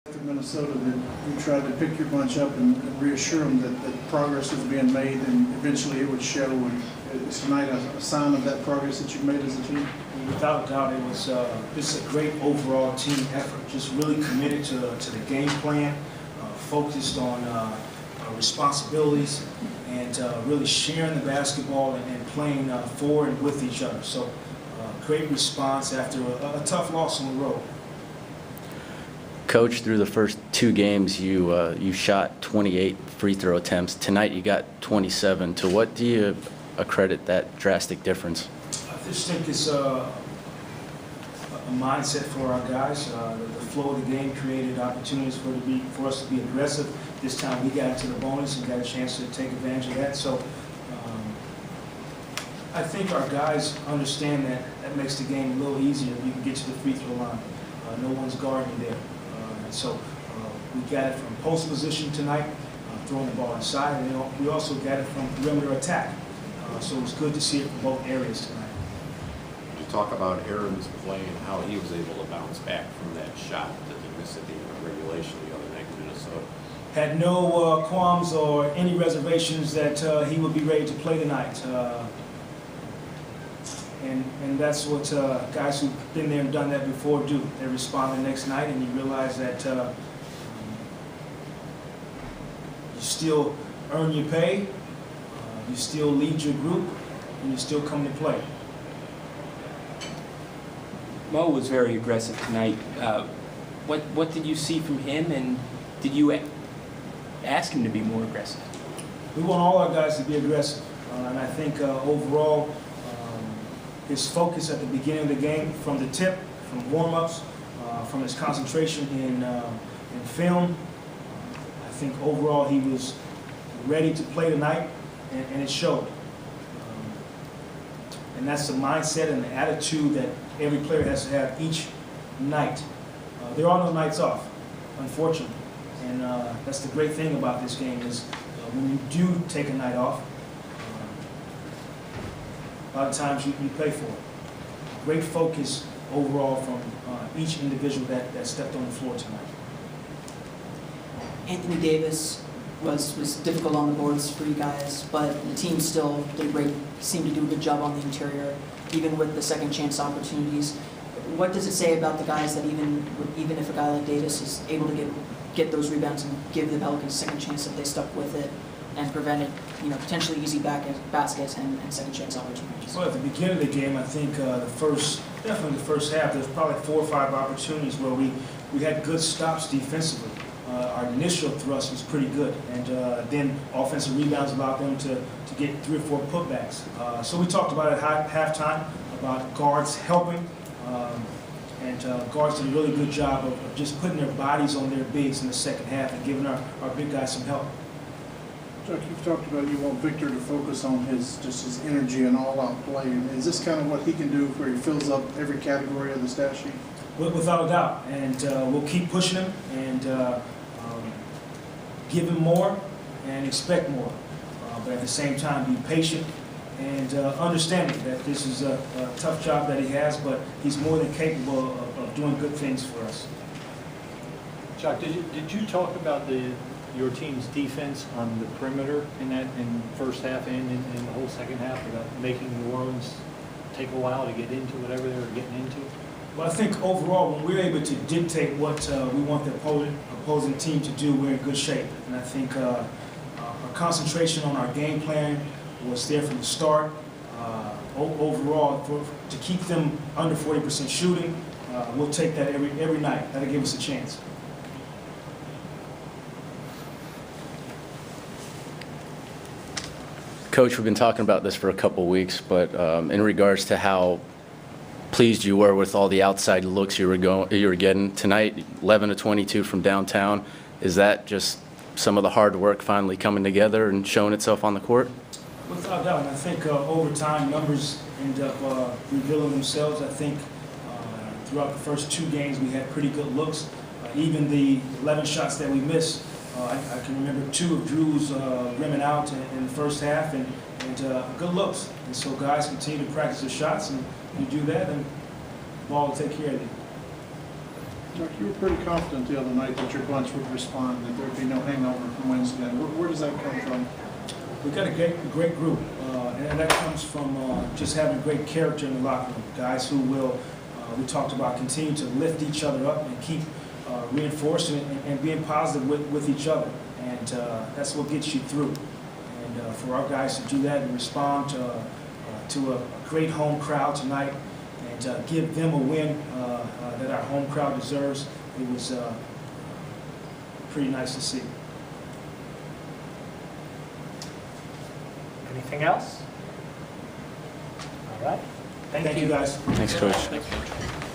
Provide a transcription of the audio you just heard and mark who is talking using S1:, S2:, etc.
S1: After Minnesota, that you tried to pick your bunch up and reassure them that progress was being made and eventually it would show. And is tonight a sign of that progress that you've made as a team?
S2: Without a doubt, it was just a great overall team effort. Just really committed to the game plan, focused on responsibilities, and really sharing the basketball and playing for and with each other. So, great response after a tough loss on the road.
S3: Coach, through the first two games, you shot 28 free throw attempts. Tonight, you got 27. To what do you accredit that drastic difference?
S2: I just think it's a mindset for our guys. The flow of the game created opportunities for us to be aggressive. This time, we got into the bonus and got a chance to take advantage of that. So, I think our guys understand that makes the game a little easier if you can get to the free throw line. No one's guarding there. So we got it from post position tonight, throwing the ball inside, and we also got it from perimeter attack. So it was good to see it from both areas tonight.
S4: Could you talk about Aaron's play and how he was able to bounce back from that shot that he missed at the end of regulation the other night in Minnesota?
S2: Had no qualms or any reservations that he would be ready to play tonight. And that's what guys who've been there and done that before do. They respond the next night, and you realize that you still earn your pay, you still lead your group, and you still come to play.
S5: Mo was very aggressive tonight. What did you see from him, and did you ask him to be more aggressive?
S2: We want all our guys to be aggressive, and I think overall, his focus at the beginning of the game, from the tip, from warm-ups, from his concentration in film, I think overall he was ready to play tonight, and it showed. And that's the mindset and the attitude that every player has to have each night. There are no nights off, unfortunately. And that's the great thing about this game is when you do take a night off, a lot of times you pay for it. Great focus overall from each individual that stepped on the floor tonight.
S6: Anthony Davis was difficult on the boards for you guys, but the team still did great, seemed to do a good job on the interior, even with the second chance opportunities. What does it say about the guys that even if a guy like Davis is able to get those rebounds and give the Pelicans a second chance, that they stuck with it and prevented, potentially easy baskets and second chance opportunities?
S2: Well, at the beginning of the game, I think definitely the first half, there's probably 4 or 5 opportunities where we had good stops defensively. Our initial thrust was pretty good, and then offensive rebounds allowed them to get 3 or 4 putbacks. So we talked about it at halftime about guards helping, and guards did a really good job of just putting their bodies on their bigs in the second half and giving our big guys some help.
S1: Jacque, you've talked about you want Victor to focus on his energy and all-out play. And is this kind of what he can do where he fills up every category of the stat sheet?
S2: Without a doubt, and we'll keep pushing him and give him more and expect more. But at the same time, be patient and understanding that this is a tough job that he has, but he's more than capable of doing good things for us.
S7: Jacque, did you talk about your team's defense on the perimeter in first half and in the whole second half, about making New Orleans take a while to get into whatever they were getting into?
S2: Well, I think overall, when we're able to dictate what we want the opposing team to do, we're in good shape. And I think our concentration on our game plan was there from the start. Overall, to keep them under 40% shooting, we'll take that every night. That'll give us a chance.
S3: Coach, we've been talking about this for a couple weeks, but in regards to how pleased you were with all the outside looks you were getting tonight, 11 to 22 from downtown, is that just some of the hard work finally coming together and showing itself on the court?
S2: Without doubt, I think over time numbers end up revealing themselves. I think throughout the first 2 games we had pretty good looks. Even the 11 shots that we missed, I can remember 2 of Drew's rimming out in the first half, and good looks. And so guys continue to practice their shots, and you do that, and the ball will take care of you.
S1: Jacque, you were pretty confident the other night that your bunch would respond, that there'd be no hangover from Wednesday. Where does that come from?
S2: We got a great group, and that comes from just having great character in the locker room. Guys who will, we talked about, continue to lift each other up and keep reinforcing and being positive with each other. And that's what gets you through. And for our guys to do that and respond to a great home crowd tonight and give them a win that our home crowd deserves, it was pretty nice to see.
S7: Anything else? All right.
S2: Thank you, guys.
S3: Thanks, Coach.
S7: Thanks, Coach.